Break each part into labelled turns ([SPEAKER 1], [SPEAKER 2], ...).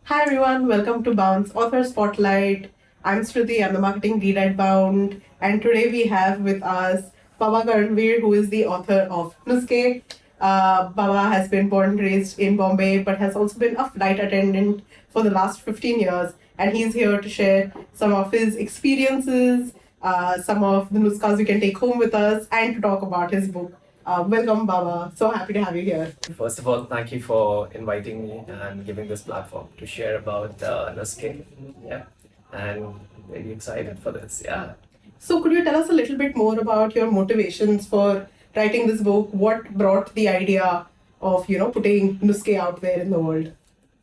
[SPEAKER 1] Hi everyone, welcome to Bounce Author Spotlight. I'm Shruti, I'm the marketing lead at Bound, and today we have with us Baba Karanveer, who is the author of Nusqe. Baba has been born and raised in Bombay, but has also been a flight attendant for the last 15 years, and he's here to share some of his experiences, some of the Nuskas we can take home with us, and to talk about his book. Welcome, Baba. So happy to have you here.
[SPEAKER 2] First of all, thank you for inviting me and giving this platform to share about Nusqe. Yeah, and very excited for this. Yeah.
[SPEAKER 1] So, could you tell us a little bit more about your motivations for writing this book? What brought the idea of putting Nusqe out there in the world?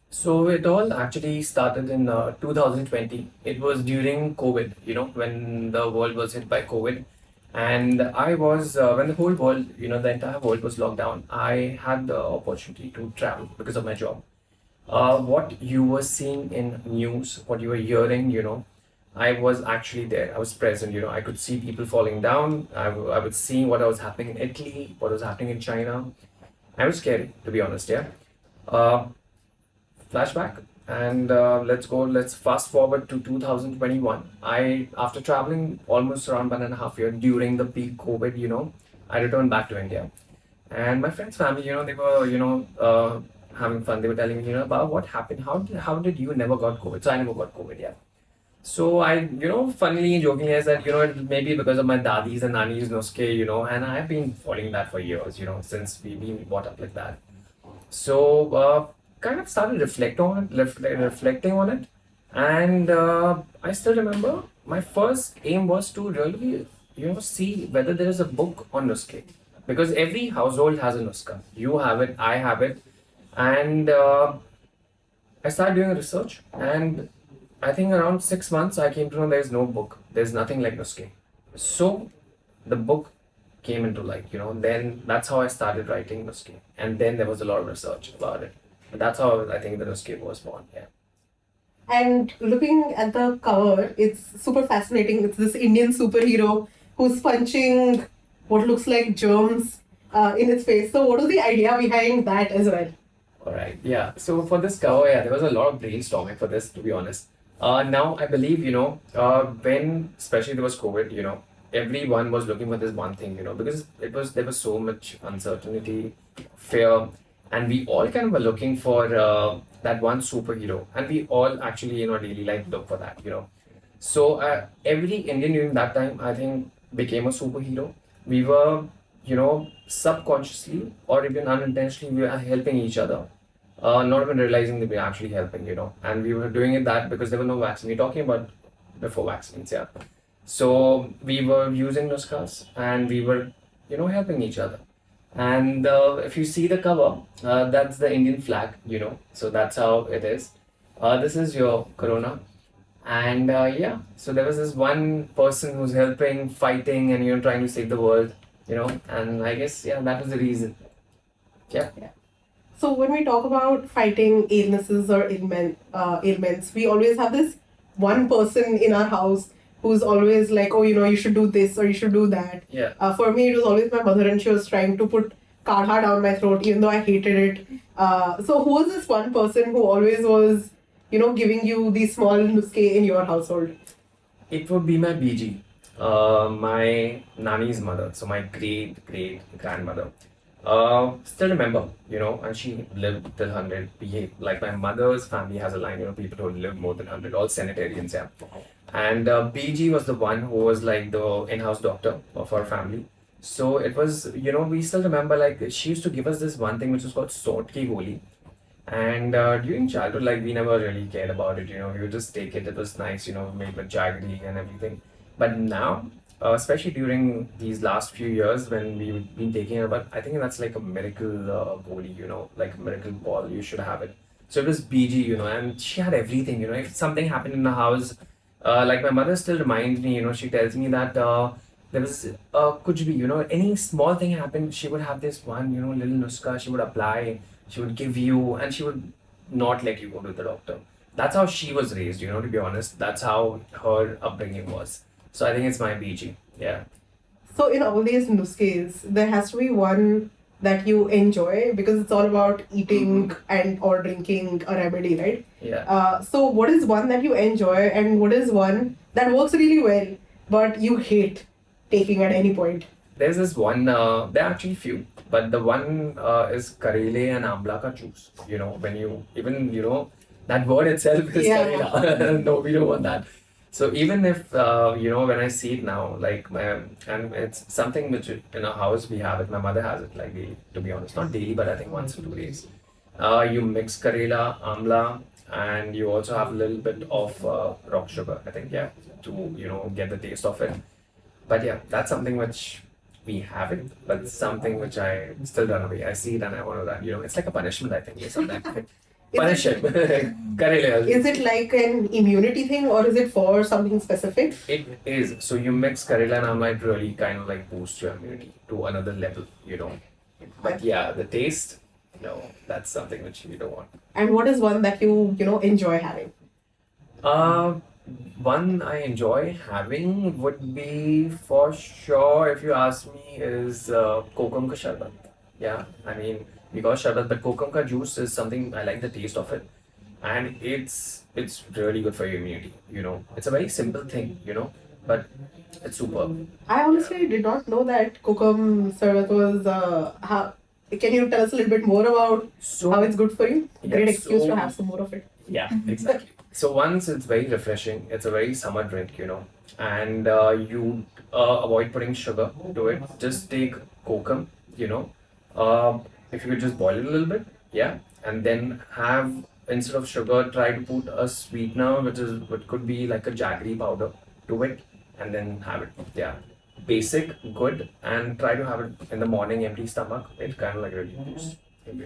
[SPEAKER 2] So it all actually started in 2020. It was during COVID, when the world was hit by COVID. And I was, when the whole world, the entire world was locked down, I had the opportunity to travel because of my job. What you were seeing in news, what you were hearing, I was actually there. I was present, I could see people falling down. I was seeing what was happening in Italy, what was happening in China. I was scary, to be honest, yeah. Uh, Flashback, and let's fast forward to 2021. After traveling almost around 1.5 years during the peak COVID, I returned back to India, and my friend's family, they were having fun. They were telling me, about what happened. How did you never got COVID? So I never got COVID, yeah. So I, funnily and jokingly, I said, it may be because of my dadis and nanis Nusqe, and I've been following that for years, since we've been brought up like that. So kind of started reflecting on it, and I still remember my first aim was to really, see whether there is a book on Nusqe, because every household has a Nusqa. You have it, I have it, and I started doing research, and I think around 6 months I came to know there's no book, there's nothing like Nusqe. So the book came into light, then that's how I started writing Nusqe, and then there was a lot of research about it. But that's how I think the Nusqe was born, yeah.
[SPEAKER 1] And looking at the cover, it's super fascinating. It's this Indian superhero who's punching what looks like germs in his face. So, what was the idea behind that as well?
[SPEAKER 2] All right, yeah. So for this cover, yeah, there was a lot of brainstorming for this, to be honest. Now I believe, when especially there was COVID, everyone was looking for this one thing, because there was so much uncertainty, fear, and we all kind of were looking for that one superhero, and we all actually, daily life look for that, So every Indian during that time, I think, became a superhero. We were, subconsciously or even unintentionally, we were helping each other. Not even realizing that we were actually helping, and we were doing it that because there were no vaccine. We're talking about before vaccines, yeah. So we were using Nuskas, and we were, helping each other. And if you see the cover, that's the Indian flag, so that's how it is. This is your Corona. And yeah, so there was this one person who's helping, fighting, and trying to save the world, and I guess, yeah, that was the reason. Yeah.
[SPEAKER 1] So, when we talk about fighting illnesses or ailments, we always have this one person in our house who's always like, oh, you should do this or you should do that.
[SPEAKER 2] Yeah.
[SPEAKER 1] For me, it was always my mother, and she was trying to put kadha down my throat, even though I hated it. So, who was this one person who always was, giving you these small Nusqe in your household?
[SPEAKER 2] It would be my BG, my nanny's mother, so my great great grandmother. Still remember, and she lived till 100. Like my mother's family has a line, people who live more than 100, all centenarians, yeah. And BG was the one who was like the in-house doctor of our family. So it was, we still remember, like, she used to give us this one thing which was called salt ki goli. And during childhood, like, we never really cared about it, we would just take it. It was nice, made with jaggery and everything. But now, especially during these last few years when we've been taking it, but I think that's like a miracle goli, like a miracle ball, you should have it. So it was BG, and she had everything, if something happened in the house, like my mother still reminds me, she tells me that there was could be, any small thing happened, she would have this one, little nuska she would apply, she would give you, and she would not let you go to the doctor. That's how she was raised, to be honest. That's how her upbringing was. So I think it's my BG. Yeah.
[SPEAKER 1] So in all these Nusqes, there has to be one that you enjoy? Because it's all about eating and or drinking a remedy, right?
[SPEAKER 2] Yeah.
[SPEAKER 1] So what is one that you enjoy and what is one that works really well but you hate taking at any point?
[SPEAKER 2] There's this one, there are actually few, but the one is Karele and Amla ka juice. You know, when you, even, you know, that word itself is
[SPEAKER 1] Yeah.
[SPEAKER 2] Karela. No, we don't want that. So even if, you know, when I see it now, like, and it's something which in our house we have it, my mother has it, like, daily, to be honest. Not daily, but I think once or 2 days. You mix Karela, Amla, and you also have a little bit of rock sugar, I think, yeah, to, you know, get the taste of it. But yeah, that's something which we haven't, but it's something which I still run away. I see it and I want to run. You know, it's like a punishment, I think, sometimes. Punish him. Karele.
[SPEAKER 1] Is it like an immunity thing or is it for something specific?
[SPEAKER 2] It is. So you mix Karela and Amla, it really kind of like boosts your immunity to another level, you know. But yeah, the taste, no, that's something which you don't want.
[SPEAKER 1] And what is one that you know, enjoy having?
[SPEAKER 2] Uh, One I enjoy having would be for sure, if you ask me, is kokum ka sharbat. Yeah, I mean, we got sharbat, but kokum ka juice is something I like the taste of it, and it's really good for your immunity. You know, it's a very simple thing, you know, but it's superb.
[SPEAKER 1] I honestly did not know that kokum sarbat was how. Can you tell us a little bit more about
[SPEAKER 2] So
[SPEAKER 1] how it's good for you?
[SPEAKER 2] yeah,
[SPEAKER 1] Great excuse to
[SPEAKER 2] so
[SPEAKER 1] have some more of it.
[SPEAKER 2] yeah, exactly. So once it's very refreshing, it's a very summer drink, you know, and you avoid putting sugar to it. Just take kokum, you know. If you could just boil it a little bit, yeah, and then have, instead of sugar, try to put a sweetener, which is what could be like a jaggery powder, to it, and then have it. Yeah, basic, good, and try to have it in the morning, empty stomach. It kind of like really boosts.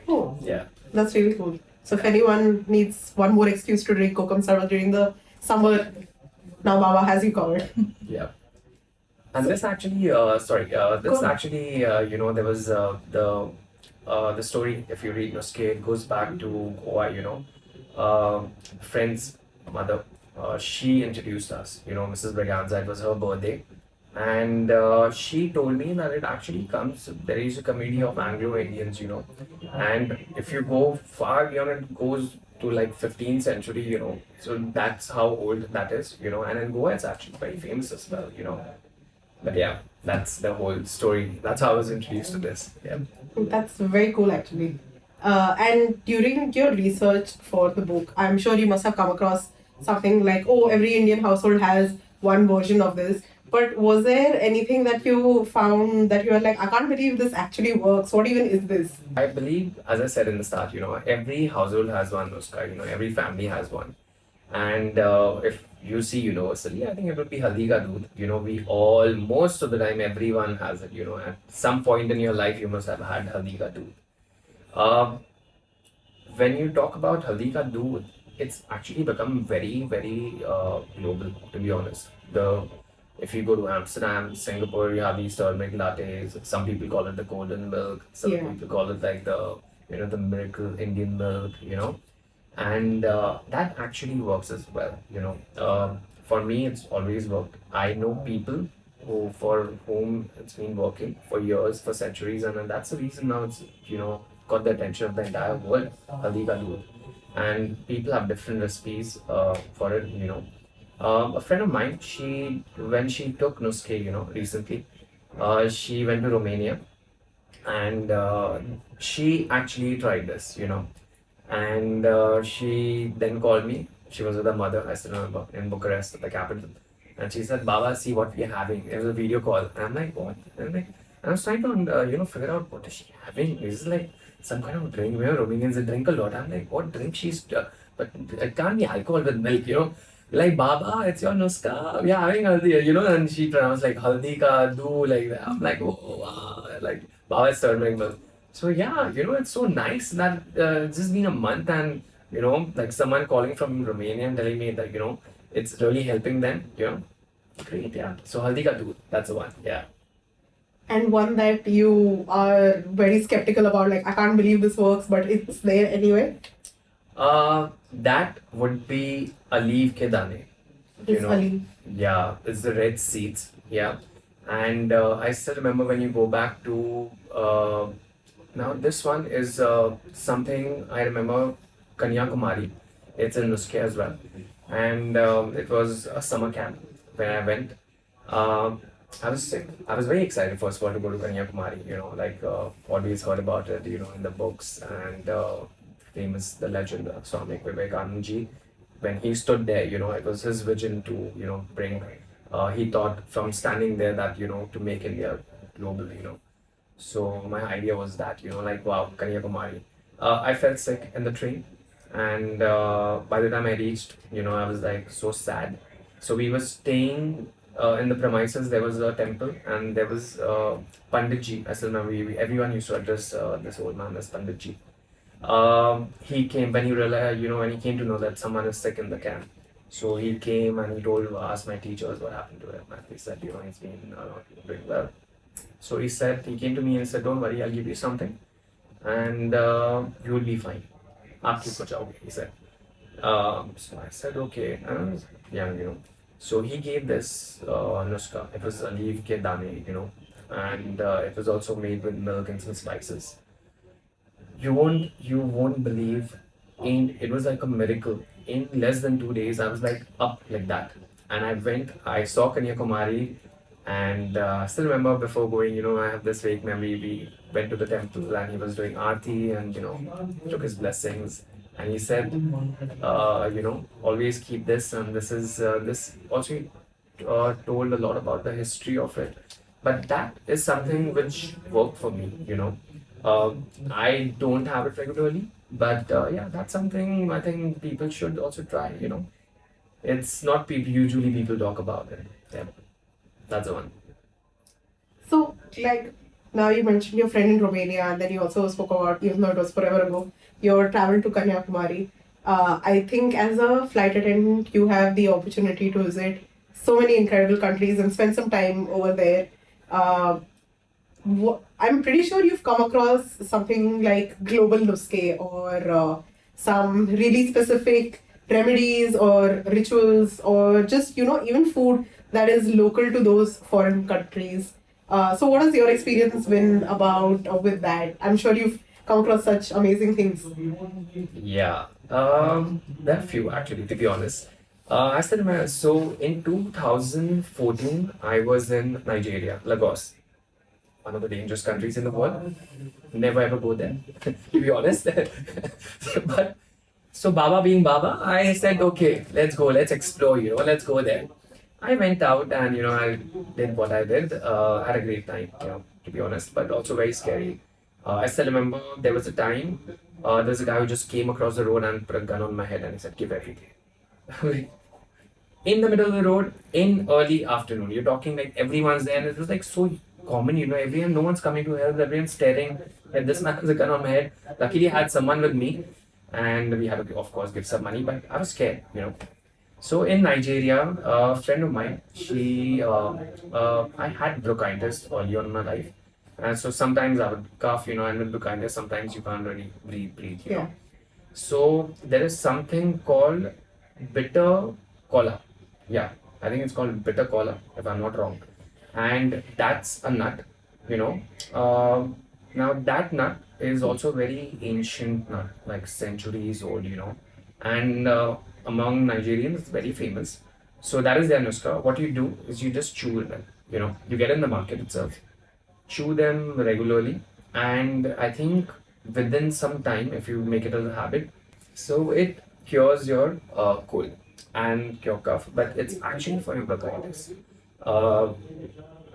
[SPEAKER 1] Oh,
[SPEAKER 2] Yeah.
[SPEAKER 1] that's really cool. So if anyone needs one more excuse to drink kokum sarbat during the summer, now Baba has you covered.
[SPEAKER 2] Yeah. And this actually, this
[SPEAKER 1] Cool.
[SPEAKER 2] actually, you know, there was the story. If you read Nusqe, it goes back to Goa. You know, friend's mother. She introduced us. You know, Mrs. Braganza. It was her birthday, and she told me that it actually comes. There is a community of Anglo Indians. You know, and if you go far beyond, it goes to like 15th century. You know, so that's how old that is. You know, and in Goa, it's actually very famous as well. You know. But yeah, that's the whole story. That's how I was introduced to this. Yeah.
[SPEAKER 1] That's very cool, actually. And during your research for the book, I'm sure you must have come across something like, oh, every Indian household has one version of this. But was there anything that you found that you were like, I can't believe this actually works? What even is this?
[SPEAKER 2] I believe, as I said in the start, you know, every household has one Nusqa, you know, every family has one. And if you see universally, I think it would be haldi ka doodh. You know, we all, most of the time, everyone has it, you know, at some point in your life, you must have had haldi ka doodh. Uh, when you talk about haldi ka doodh, it's actually become very, very global, to be honest. If you go to Amsterdam, Singapore, you have these turmeric lattes. Some people call it the golden milk. Some
[SPEAKER 1] Yeah.
[SPEAKER 2] people call it like the miracle Indian milk, you know. And that actually works as well, you know. For me, it's always worked. I know people for whom it's been working for years, for centuries, and then that's the reason now it's, you know, got the attention of the entire world, haldi ka doodh. And people have different recipes for it, you know. A friend of mine, when she took Nusqe, you know, recently, she went to Romania, and she actually tried this, you know, and she then called me. She was with her mother, I still remember, in Bucharest, the capital. And she said, Baba, see what we're having. It was a video call. And I'm like, what? And I'm like, I was trying to, figure out what is she having. Is this like some kind of drink? Where Romanians they drink a lot. I'm like, what drink she's, but it can't be alcohol with milk, you know. Like, Baba, it's your Nusqa. We are having haldi, you know. And she pronounced like haldi ka do, like that. I'm like, oh, wow. Like, Baba is turmeric milk. So yeah, you know, it's so nice that it's just been a month, and you know, like someone calling from Romania and telling me that, you know, it's really helping them, you know. Great, yeah. So haldi ka doodh, that's the one, yeah.
[SPEAKER 1] And one that you are very skeptical about, like, I can't believe this works, but it's there anyway.
[SPEAKER 2] That would be Aliv ke dane. You
[SPEAKER 1] It's
[SPEAKER 2] know,
[SPEAKER 1] Ali.
[SPEAKER 2] yeah, it's the red seeds, yeah. And I still remember when you go back to Now this one is something I remember, Kanyakumari. It's in Nusqe as well, and it was a summer camp when I went. Um, I was sick. I was very excited first of all to go to Kanyakumari. Like always heard about it. In the books and famous the legend of Swami Vivekananda ji. When he stood there, it was his vision to bring. He thought from standing there that to make India global. So my idea was that, like, wow, Kanyakumari. I felt sick in the train, and by the time I reached, I was like so sad. So we were staying in the premises. There was a temple, and there was Panditji. I still remember everyone used to address this old man as Panditji. He came when he realized, when he came to know that someone is sick in the camp. So he came and he asked my teachers what happened to him, and they said, he's been not doing well. So he came to me and said, don't worry, I'll give you something and you will be fine. Aap ठीक हो जाओगे, he said. So I said, okay. Yeah, So he gave this nusqa. It was a leaf ke dane, and it was also made with milk and some spices. You won't believe. It was like a miracle. In less than 2 days, I was like up like that. And I saw Kanyakumari, and I still remember before going, I have this vague memory. We went to the temple and he was doing aarti and, took his blessings. And he said, always keep this. And this also told a lot about the history of it. But that is something which worked for me. I don't have it regularly, but yeah, that's something I think people should also try. It's not usually people talk about it. Yeah. That's the one.
[SPEAKER 1] So, like, now you mentioned your friend in Romania, and then you also spoke about, even though it was forever ago, your travel to Kanyakumari. I think as a flight attendant, you have the opportunity to visit so many incredible countries and spend some time over there. Uh, I'm pretty sure you've come across something like global nusqe or some really specific remedies or rituals or just, even food that is local to those foreign countries. So, what has your experience been about with that? I'm sure you've come across such amazing things.
[SPEAKER 2] Yeah, there are few actually, to be honest. I still remember, so in 2014, I was in Nigeria, Lagos, one of the dangerous countries in the world. Never ever go there, to be honest. But so Baba being Baba, I said, okay, let's go, let's explore, let's go there. I went out and I did what I did. Had a great time, to be honest, but also very scary. I still remember there was a time there's a guy who just came across the road and put a gun on my head and he said, "Give everything." In the middle of the road, in early afternoon, you're talking like everyone's there, and it was like so common, everyone, no one's coming to help, everyone's staring. And this man has a gun on my head. Luckily, I had someone with me, and we had to, of course, give some money, but I was scared. So in Nigeria, a friend of mine, I had bronchitis early on in my life. And so sometimes I would cough, and with bronchitis, sometimes you can't really breathe.
[SPEAKER 1] Yeah.
[SPEAKER 2] So there is something called bitter kola. Yeah, I think it's called bitter kola, if I'm not wrong. And that's a nut, you know. Now that nut is also very ancient nut, like centuries old. And among Nigerians, it's very famous. So that is their nuska. What you do is you just chew them. You get in the market itself, chew them regularly, and I think within some time, if you make it as a habit, so it cures your cold and your cough, but it's actually for your bronchitis. Uh,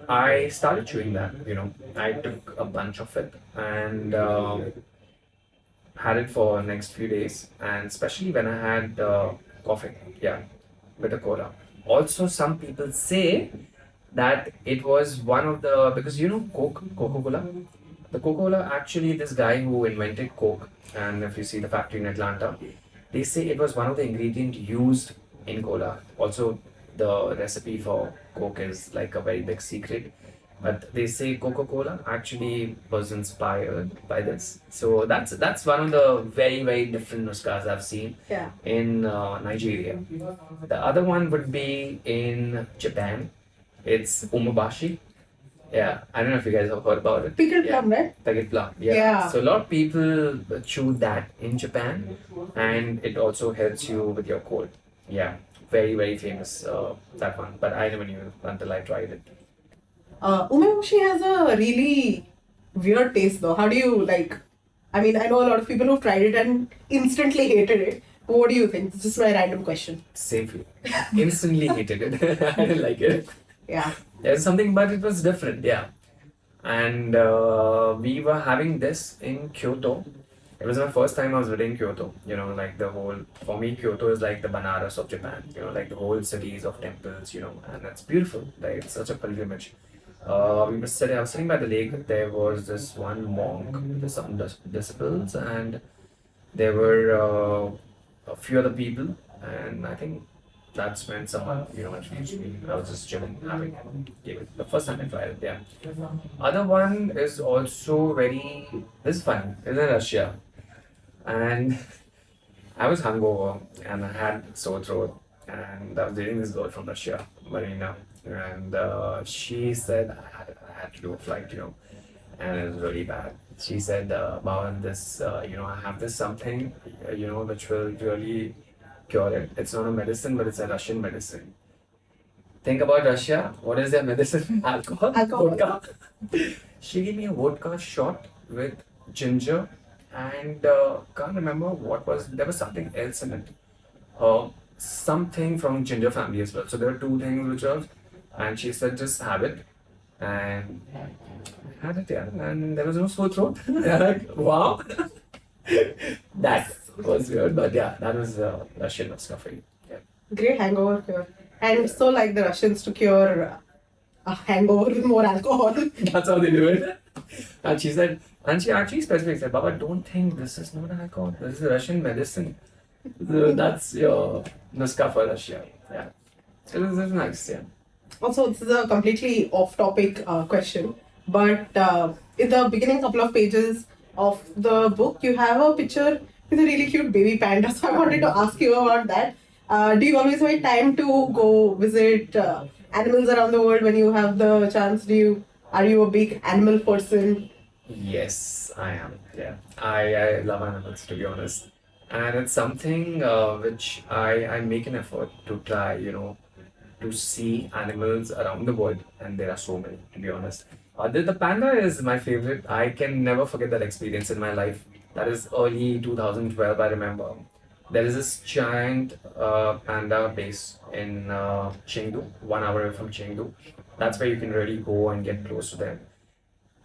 [SPEAKER 2] I started chewing that. I took a bunch of it and had it for next few days, and especially when I had coughing, yeah, bitter cola. Also, some people say that it was one of the, because Coca-Cola. The Coca-Cola, actually, this guy who invented Coke, and if you see the factory in Atlanta, they say it was one of the ingredients used in cola. Also, the recipe for Coke is like a very big secret. But they say Coca-Cola actually was inspired by this. So that's one of the very, very different nuskas I've seen
[SPEAKER 1] Yeah.
[SPEAKER 2] in Nigeria. The other one would be in Japan. It's umabashi. Yeah, I don't know if you guys have heard about it.
[SPEAKER 1] Pickled
[SPEAKER 2] Yeah.
[SPEAKER 1] plum, right?
[SPEAKER 2] Pickled plum. Yeah.
[SPEAKER 1] Yeah.
[SPEAKER 2] So a lot of people chew that in Japan, and it also helps you with your cold. Yeah, very very famous that one. But I never knew until I tried it.
[SPEAKER 1] Umeboshi has a really weird taste though. How do you like? I mean, I know a lot of people who've tried it and instantly hated it. What do you think? This is my random question.
[SPEAKER 2] Same for you. Instantly hated it. I didn't like it.
[SPEAKER 1] Yeah.
[SPEAKER 2] There's something, but it was different. Yeah. And we were having this in Kyoto. It was my first time I was visiting Kyoto. You know, like the whole, for me, Kyoto is like the Banaras of Japan. You know, like the whole cities of temples, you know, and it's beautiful. Like, it's such a pilgrimage. I was sitting by the lake. There was this one monk with some disciples, and there were a few other people. And I think that's when someone, you know, introduced me. I was just chilling, having it. Gave it the first time I tried it. Yeah. Other one is also very. This is fun. It's in Russia, and I was hungover and I had sore throat, and I was dating this girl from Russia, Marina, and she said I had to do a flight, you know, and it was really bad. She said, Bhavan, this, you know, I have this something, you know, which will really cure it. It's not a medicine, but it's a Russian medicine. Think about Russia. What is their medicine? Alcohol?
[SPEAKER 1] Alcohol.
[SPEAKER 2] Vodka. She gave me a vodka shot with ginger and can't remember what was, there was something else in it. Something from ginger family as well. So there are two things which are, and she said just have it. And I had it, yeah, and there was no sore throat. Like, wow. That was weird, but yeah, that was Russian stuff for you. Yeah.
[SPEAKER 1] Great hangover cure. And so like the Russians to cure a hangover with more alcohol.
[SPEAKER 2] That's how they do it. And she said, and she actually specifically said, Baba, don't think this is not alcohol. This is Russian medicine. So that's your Nusqa for Russia. Yeah. So this is nice, yeah.
[SPEAKER 1] Also, this is a completely off-topic question, but in the beginning couple of pages of the book, you have a picture with a really cute baby panda. So I wanted to ask you about that. Do you always make time to go visit animals around the world when you have the chance? Are you a big animal person?
[SPEAKER 2] Yes, I am. Yeah, I love animals to be honest, and it's something which I make an effort to try. You know, to see animals around the world, and there are so many to be honest. The panda is my favorite. I can never forget that experience in my life. That is early 2012. I remember there is this giant panda base in Chengdu, 1 hour away from Chengdu. That's where you can really go and get close to them.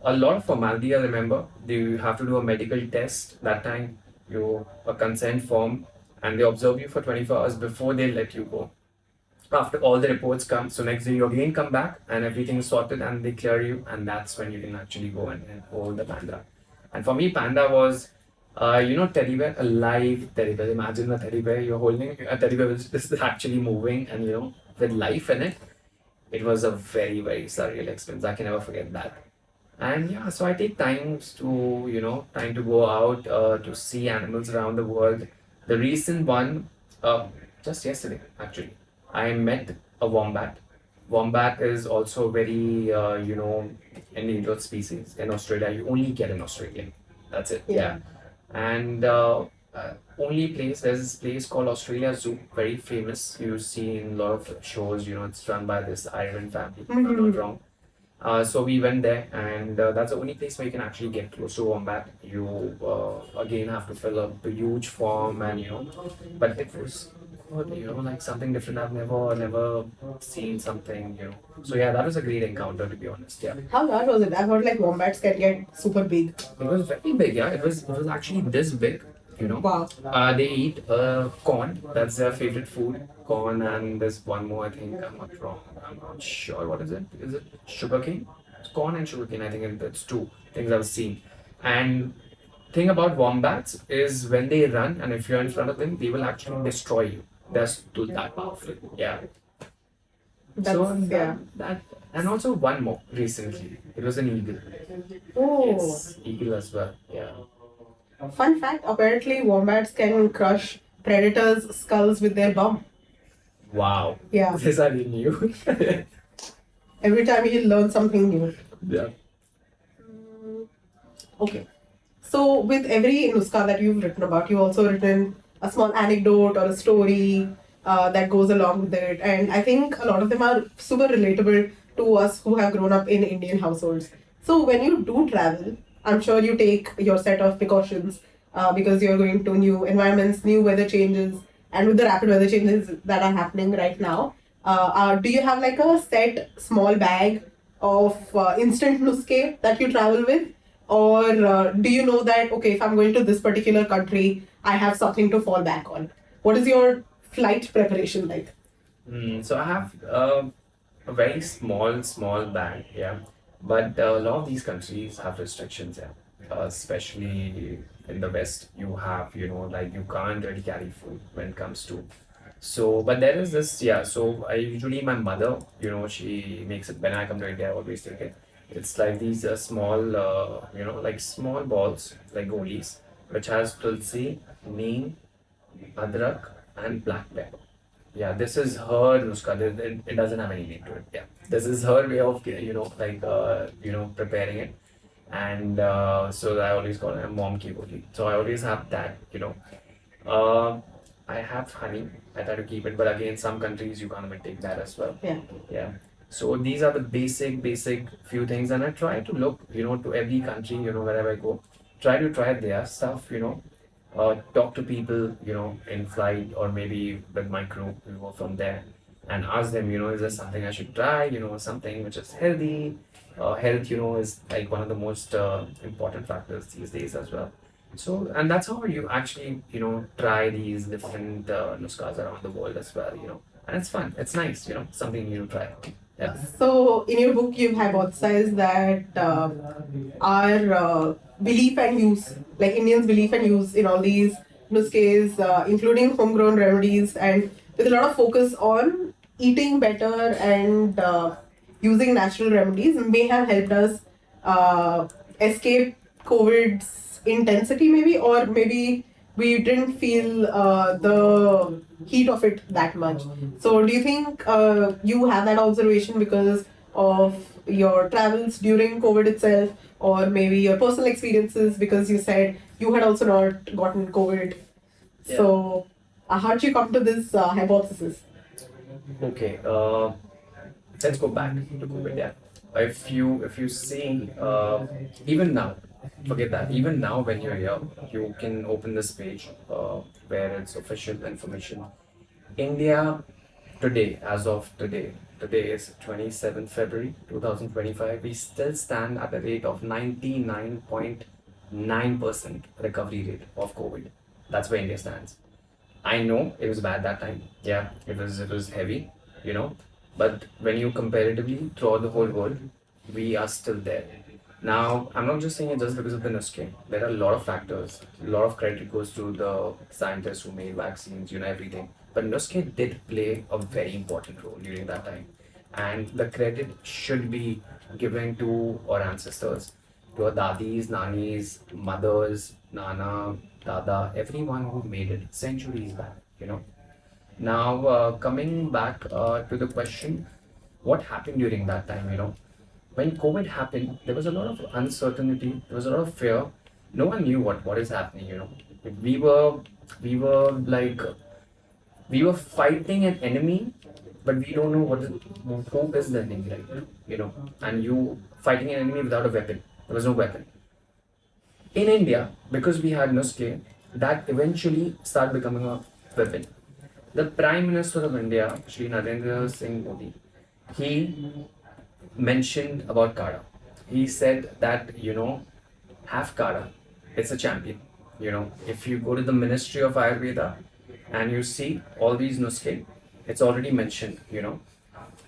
[SPEAKER 2] A lot of formality, I remember. You have to do a medical test that time, you a consent form, and they observe you for 24 hours before they let you go. After all the reports come, so next day you again come back and everything is sorted and they clear you, and that's when you can actually go and hold the panda. And for me, panda was, you know, teddy bear, a live teddy bear. Imagine a teddy bear, you're holding a teddy bear which is actually moving and, you know, with life in it. It was a very, very surreal experience. I can never forget that. And yeah, so I take times to, you know, time to go out to see animals around the world. The recent one, just yesterday actually, I met a wombat. Wombat is also very, you know, endangered species in Australia. You only get in Australia. That's it. Yeah. And only place, there's this place called Australia Zoo, very famous. You see in a lot of shows, you know, it's run by this Iron family, if I'm not wrong. So we went there, and that's the only place where you can actually get close to wombat. You again have to fill up the huge form, and you know, but it was good, you know, like something different. I've never seen something, you know. So yeah, that was a great encounter to be honest. Yeah,
[SPEAKER 1] How large was it? I've heard like wombats can get super big.
[SPEAKER 2] it was very big. Yeah, it was actually this big. You know,
[SPEAKER 1] Wow.
[SPEAKER 2] they eat corn. That's their favorite food. Corn, and there's one more. I think I'm not wrong. I'm not sure. What is it? Is it sugarcane? It's corn and sugarcane. I think that's two things I've seen. And thing about wombats is when they run, and if you're in front of them, they will actually destroy you. They're still that powerful. Yeah.
[SPEAKER 1] That's,
[SPEAKER 2] So
[SPEAKER 1] yeah.
[SPEAKER 2] that and also one more recently. It was an eagle.
[SPEAKER 1] Oh.
[SPEAKER 2] Yes, eagle as well. Yeah.
[SPEAKER 1] Fun fact, apparently wombats can crush predators' skulls with their bum.
[SPEAKER 2] Wow.
[SPEAKER 1] Yeah.
[SPEAKER 2] This I didn't knew.
[SPEAKER 1] Every time you learn something new.
[SPEAKER 2] Yeah.
[SPEAKER 1] Mm, Okay. So, with every Nuska that you've written about, you've also written a small anecdote or a story that goes along with it. And I think a lot of them are super relatable to us who have grown up in Indian households. So, when you do travel, I'm sure you take your set of precautions because you're going to new environments, new weather changes, and with the rapid weather changes that are happening right now. Do you have like a set small bag of instant Nusqe that you travel with? Or do you know that, okay, if I'm going to this particular country, I have something to fall back on? What is your flight preparation like?
[SPEAKER 2] So I have a very small bag, yeah. But a lot of these countries have restrictions, yeah. Especially in the West, you have, like you can't really carry food when it comes to. So, but there is this, yeah. So I usually my mother, she makes it when I come to India. I always take it. It's like these small, like small balls, like goalies, which has tulsi, neem, adrak, and black pepper. Yeah, this is her nuska. It doesn't have any name to it. Yeah, this is her way of preparing it, and so I always call it a mom ki boli. So I always have that. Uh, I have honey. I try to keep it, but again, some countries you can't even take that as well.
[SPEAKER 1] Yeah.
[SPEAKER 2] Yeah. So these are the basic few things, and I try to look, to every country, wherever I go, try to try their stuff, talk to people, in flight or maybe with my crew, from there, and ask them, is there something I should try, something which is healthy. Health, is like one of the most important factors these days as well. So, and that's how you actually, try these different nuskas around the world as well, and it's fun. It's nice, something new to try. Yeah.
[SPEAKER 1] So, in your book, you've hypothesized that our belief and use, like Indians' belief and use in all these nuskes, including homegrown remedies, and with a lot of focus on eating better and using natural remedies, may have helped us escape COVID's intensity, maybe, or maybe we didn't feel the heat of it that much. So, do you think you have that observation because of your travels during COVID itself, or maybe your personal experiences because you said you had also not gotten COVID?
[SPEAKER 2] Yeah.
[SPEAKER 1] So, how did you come to this hypothesis?
[SPEAKER 2] Okay. Let's go back to COVID. Yeah. If you see, even now, forget that. Even now, when you're here, you can open this page where it's official information. India today, as of today is 27th February 2025. We still stand at a rate of 99.9% recovery rate of COVID. That's where India stands. I know it was bad that time. Yeah, it was heavy, you know. But when you comparatively throughout the whole world, we are still there. Now, I'm not just saying it just because of the Nusqe. There are a lot of factors. A lot of credit goes to the scientists who made vaccines, everything. But Nusqe did play a very important role during that time. And the credit should be given to our ancestors, to our dadis, nanis, mothers, nana, dada, everyone who made it centuries back. Now, coming back to the question, what happened during that time? When COVID happened, there was a lot of uncertainty, there was a lot of fear. No one knew what is happening. We were we were like we were fighting an enemy, but we don't know who is the enemy right now. And you fighting an enemy without a weapon. There was no weapon. In India, because we had Nusqe, that eventually started becoming a weapon. The Prime Minister of India, Shri Narendra Singh Modi, he mentioned about kadha. He said that, have kadha. It's a champion. If you go to the Ministry of Ayurveda and you see all these Nusqe, it's already mentioned.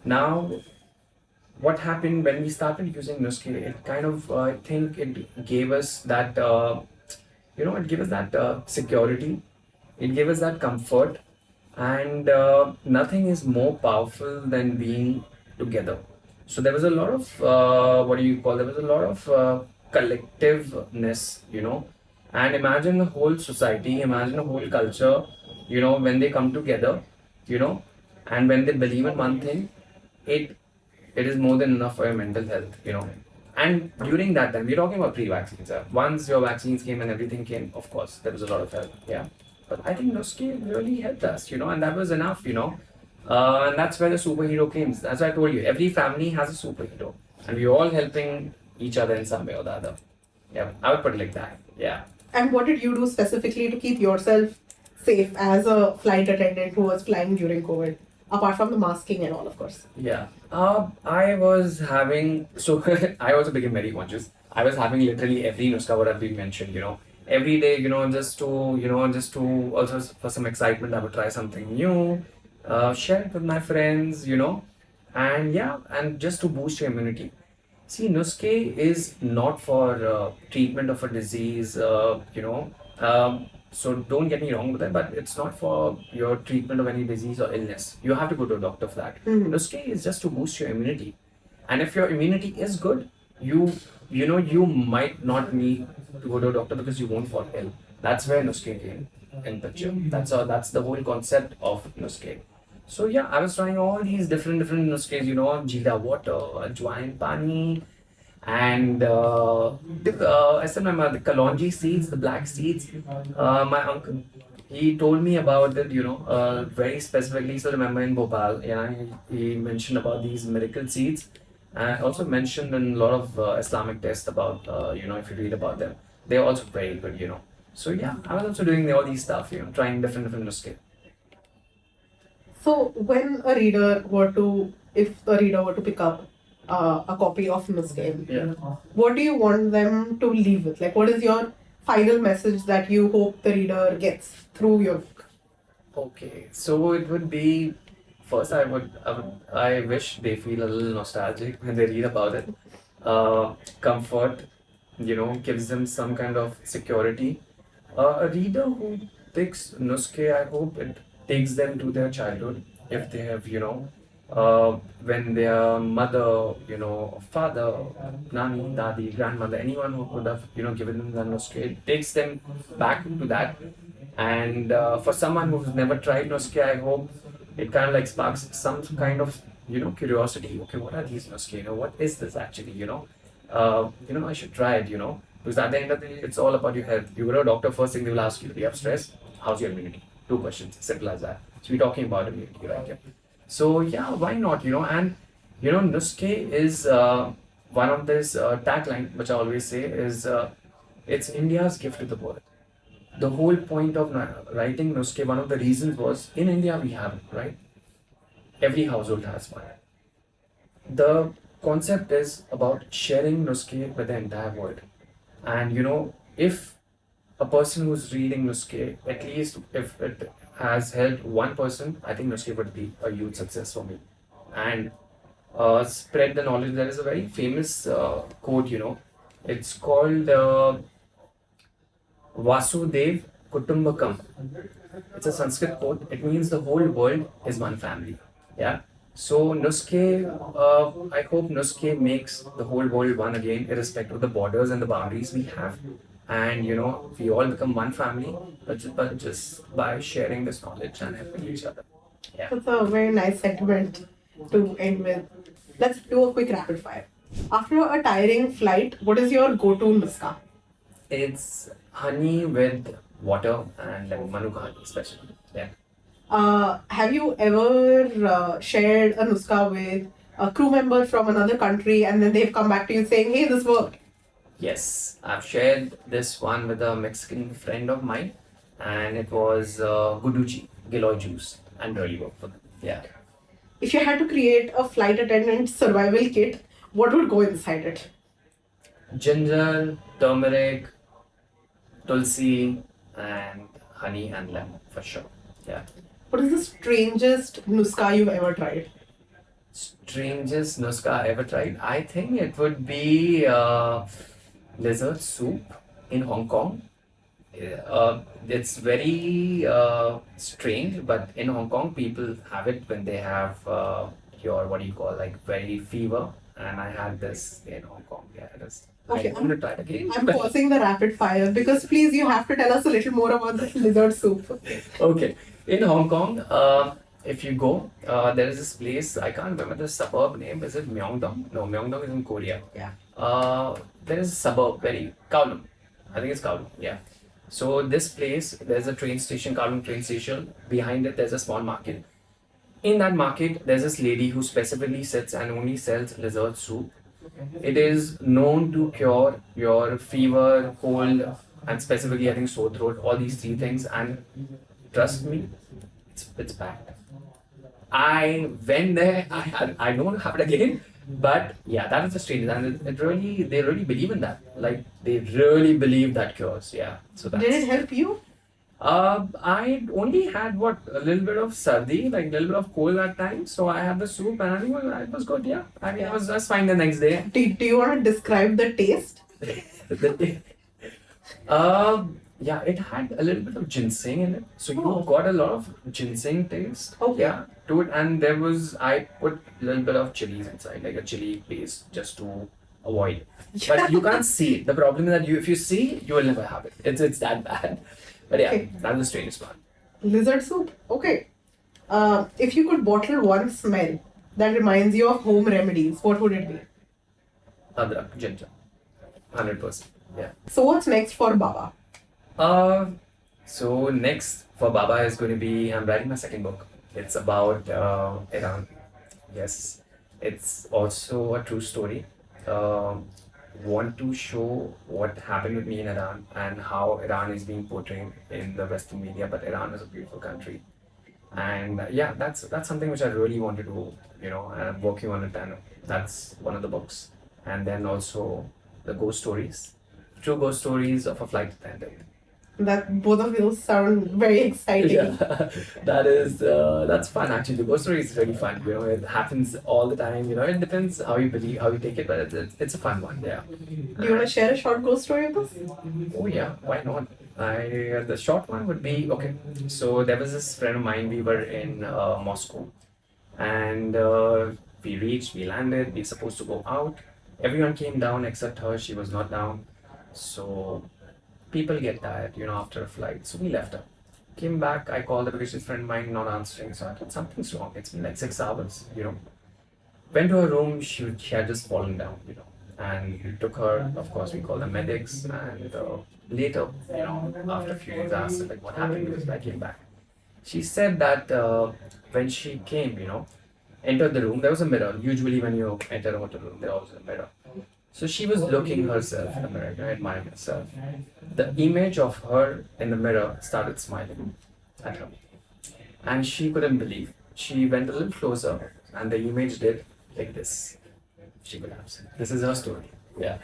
[SPEAKER 2] Now, what happened when we started using Nusqe, it kind of, I think it gave us that, it gave us that security, it gave us that comfort, and nothing is more powerful than being together. So there was a lot of what do you call? There was a lot of collectiveness. And imagine the whole society, imagine a whole culture, when they come together, you know, and when they believe in one thing, it it is more than enough for your mental health. And during that time, we're talking about pre-vaccines. Once your vaccines came and everything came, of course, there was a lot of help. Yeah. But I think Nusqe really helped us, and that was enough, and that's where the superhero came. That's why I told you, every family has a superhero, and we're all helping each other in some way or the other. Yeah, I would put it like that. Yeah.
[SPEAKER 1] And what did you do specifically to keep yourself safe as a flight attendant who was flying during COVID? Apart from the masking and all, of course.
[SPEAKER 2] Yeah. I was having so I was became very conscious. I was having literally every Nusqa what have been mentioned, every day, just to also for some excitement, I would try something new, share it with my friends, and yeah, and just to boost your immunity. See, Nusqe is not for treatment of a disease, so don't get me wrong with that, but it's not for your treatment of any disease or illness. You have to go to a doctor for that. Nusqe is just to boost your immunity. And if your immunity is good, you might not need to go to a doctor because you won't fall ill. That's where Nusqe came in picture. That's the whole concept of Nusqe. So yeah, I was trying all these different Nusqes, jeera water, ajwain pani, and I still remember the kalonji seeds, the black seeds. My uncle, he told me about it, very specifically. So remember in Bhopal, yeah, he mentioned about these miracle seeds, and also mentioned in a lot of Islamic texts about, if you read about them, they're also very good. So yeah, I was also doing all these stuff, trying different Nusqe.
[SPEAKER 1] So if the reader were to pick up a copy of Nusqe,
[SPEAKER 2] Yeah.
[SPEAKER 1] what do you want them to leave with? Like, what is your final message that you hope the reader gets through your book?
[SPEAKER 2] Okay, so it would be first. I wish they feel a little nostalgic when they read about it. Comfort, gives them some kind of security. A reader who picks Nusqe, I hope it takes them to their childhood. If they have, when their mother, father, nani, dadi, grandmother, anyone who could have, given them the Nusqe, it takes them back to that. And for someone who's never tried Nusqe, I hope it kind of like sparks some kind of, curiosity. Okay, what are these Nusqe? What is this actually? I should try it. Because at the end of the day, it's all about your health. You go to a doctor, first thing they will ask you, do you have stress? How's your immunity? Two questions, simple as that. So we're talking about immunity, right? Yeah. So yeah, why not? And Nusqe is one of this tagline, which I always say is it's India's gift to the world. The whole point of writing Nusqe, one of the reasons was in India we have it, right? Every household has one. The concept is about sharing Nusqe with the entire world. And if a person who's reading Nusqe, at least if it has helped one person, I think Nusqe would be a huge success for me. And spread the knowledge. There is a very famous quote, it's called Vasudev Kutumbakam. It's a Sanskrit quote. It means the whole world is one family. Yeah. So Nusqe, I hope Nusqe makes the whole world one again, irrespective of the borders and the boundaries we have. And we all become one family, but just by sharing this knowledge and helping each other. Yeah.
[SPEAKER 1] That's a very nice sentiment to end with. Let's do a quick rapid fire. After a tiring flight, what is your go-to Nusqa?
[SPEAKER 2] It's honey with water and lemon, manuka honey especially. Yeah.
[SPEAKER 1] Have you ever shared a Nusqa with a crew member from another country and then they've come back to you saying, hey, this worked?
[SPEAKER 2] Yes, I've shared this one with a Mexican friend of mine, and it was guduchi, giloy juice, and really worked for them. Yeah.
[SPEAKER 1] If you had to create a flight attendant survival kit, what would go inside it?
[SPEAKER 2] Ginger, turmeric, tulsi, and honey and lemon for sure. Yeah.
[SPEAKER 1] What is the strangest Nusqa you've ever tried?
[SPEAKER 2] Strangest Nusqa I ever tried? I think it would be lizard soup in Hong Kong. It's very strange, but in Hong Kong, people have it when they have like very fever. And I had this in Hong Kong. Yeah, it is.
[SPEAKER 1] Okay,
[SPEAKER 2] I want to try it again.
[SPEAKER 1] I'm pausing the rapid fire because please, you have to tell us a little more about the lizard soup.
[SPEAKER 2] Okay, in Hong Kong, if you go, there is this place, I can't remember the suburb name. Is it Myeongdong? No, Myeongdong is in Korea.
[SPEAKER 1] Yeah.
[SPEAKER 2] There is a suburb, very Kowloon. I think it's Kowloon. Yeah. So this place, there's a train station, Kowloon train station. Behind it, there's a small market. In that market, there's this lady who specifically sits and only sells lizard soup. It is known to cure your fever, cold, and specifically I think sore throat. All these three things, and trust me, it's packed. I went there. I don't want to have it again. But yeah, that is the strange, and it really they really believe in that. Like they really believe that cures. Yeah. So
[SPEAKER 1] Did
[SPEAKER 2] that's.
[SPEAKER 1] it help you?
[SPEAKER 2] I only had what a little bit of sardi, like a little bit of cold that time. So I had the soup, and I think it was good. Yeah. I mean, I was fine the next day.
[SPEAKER 1] Do you want to describe the taste?
[SPEAKER 2] The- yeah, it had a little bit of ginseng in it, so you
[SPEAKER 1] Oh.
[SPEAKER 2] got a lot of ginseng taste.
[SPEAKER 1] Okay.
[SPEAKER 2] Yeah, to it, and there was I put a little bit of chilies inside, like a chili paste, just to avoid. But you can't see it. The problem is that if you see, you will never have it. It's that bad. But yeah,
[SPEAKER 1] Okay.
[SPEAKER 2] that's the strangest part.
[SPEAKER 1] Lizard soup. Okay. If you could bottle one smell that reminds you of home remedies, what would it be?
[SPEAKER 2] Adrak, ginger, 100%. Yeah.
[SPEAKER 1] So what's next for Baba?
[SPEAKER 2] So next for Baba is going to be I'm writing my second book. It's about Iran. Yes, it's also a true story. Want to show what happened with me in Iran and how Iran is being portrayed in the Western media, but Iran is a beautiful country. And yeah, that's something which I really want to do, and I'm working on it, and that's one of the books. And then also the ghost stories, true ghost stories of a flight attendant.
[SPEAKER 1] That both of you sound very exciting.
[SPEAKER 2] Yeah, that's fun actually. The ghost story is really fun. It happens all the time. It depends how you believe, how you take it, but it's a fun one. Yeah.
[SPEAKER 1] Do you want to share a short ghost story with us?
[SPEAKER 2] Oh yeah, why not? The short one would be okay. So there was this friend of mine. We were in Moscow, and we landed. We were supposed to go out. Everyone came down except her. She was not down. So people get tired, after a flight. So we left her. Came back. I called her because she's a friend of mine, not answering. So I thought something's wrong. It's been like 6 hours. Went to her room. She had just fallen down. And we took her. Of course, we called the medics. And later, after a few days, I asked her like what happened because I came back. She said that when she came, entered the room, there was a mirror. Usually, when you enter a hotel room, there was a mirror. So she was looking herself in the mirror, admiring herself. The image of her in the mirror started smiling at her. And she couldn't believe. She went a little closer and the image did like this. She collapsed. This is her story. Yeah.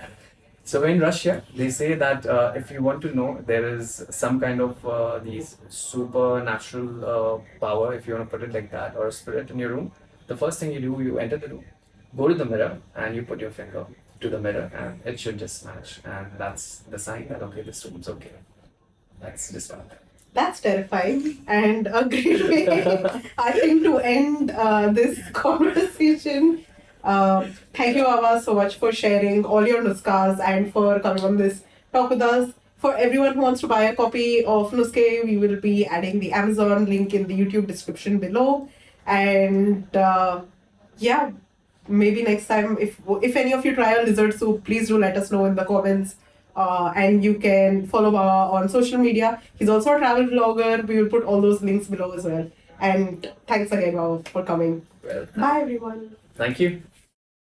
[SPEAKER 2] So in Russia, they say that if you want to know, there is some kind of these supernatural power, if you want to put it like that, or a spirit in your room. The first thing you do, you enter the room, go to the mirror, and you put your finger to the mirror, and it should just match. And that's the sign that, okay, this room's okay. That's just one.
[SPEAKER 1] That's terrifying and a great way, I think, to end this conversation. Thank you, Baba, so much for sharing all your Nuskas and for coming on this talk with us. For everyone who wants to buy a copy of Nusqe, we will be adding the Amazon link in the YouTube description below. And yeah, maybe next time, if any of you try a lizard soup, please do let us know in the comments. And you can follow Baba on social media. He's also a travel vlogger. We will put all those links below as well. And thanks again, Baba, for coming.
[SPEAKER 2] Well,
[SPEAKER 1] Bye, everyone.
[SPEAKER 2] thank you.